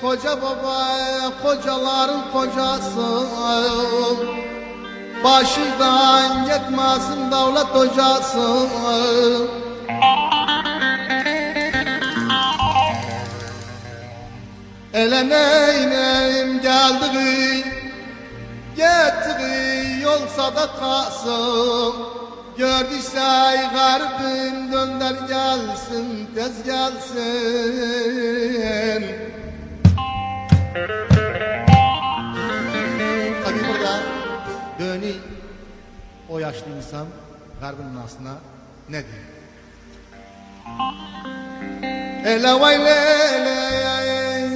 koca baba, kocaların kocası, başından yetmesin devlet hocası. Ele neyneyim geldiği, gettiği yol sadakası. Gördüyse garbin dönder gelsin, tez gelsin. Tabi burada dönü o yaşlı insan garbinin aslına ne diyor? Ele veyle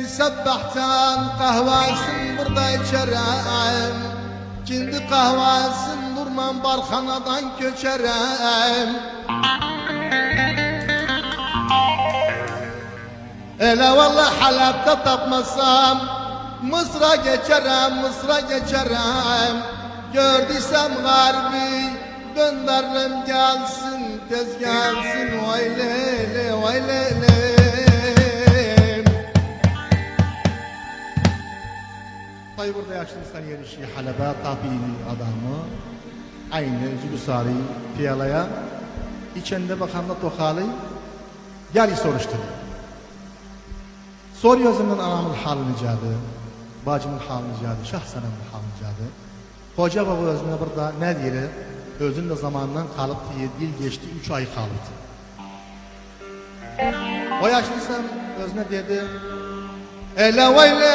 sebbahtan kahvasın burada içerem. Şimdi kahvasın durmam barxanadan köçerem. Ele vallahi Halep'te tapmasam Mısır'a geçerem, Mısır'a geçerem. Gördüysem garbi döndürürüm gelsin, tez gelsin. Vay lele, vay lele. Tabi burada yaşlı insan yerişi Halep'e tapili adamı aynı Zülüsari piyalaya içinde bakanda tokalı gel soruşturdu. Soruyor zaman anamın halini cadı, bacımın halini cadı, şahsenemin halini cadı. Hoca baba özüne burada ne diyor? Özün de zamandan kalıptı, 7 yıl geçti, 3 ay kalıptı. O yaşlı insan özüne dedi, ele veyle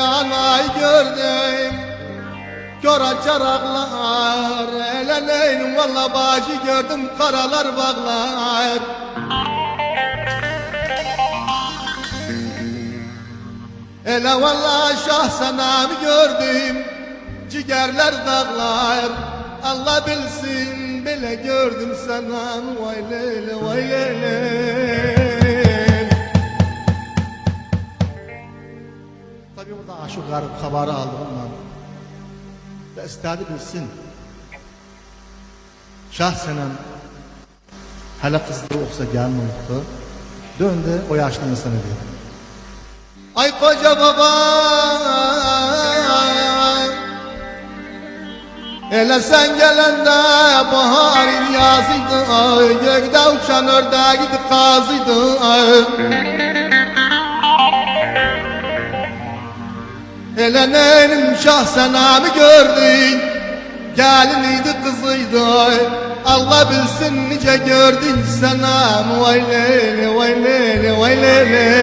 anay gördüm, kör açaraklar, ele neynim valla bacı gördüm, karalar bağlar. Ele valla şahsenami gördüm, cigerler dağlar. Allah bilsin bile gördüm sana, vay lele vay lele. Tabi burada aşık garip haberı aldığımdan ve istedi bilsin. Şahsenen hele kızları olsa gelmiyordu. Döndü o yaşlı insana dedi. Ay koca baba, ele sen gelende baharın yazıydı, gökte uçan ördeğiydi kazıydı. Ele neynim şahsenami gördün, geliniydi kızıydı. Allah bilsin nice gördün senam, vay lele vay lele vay lele.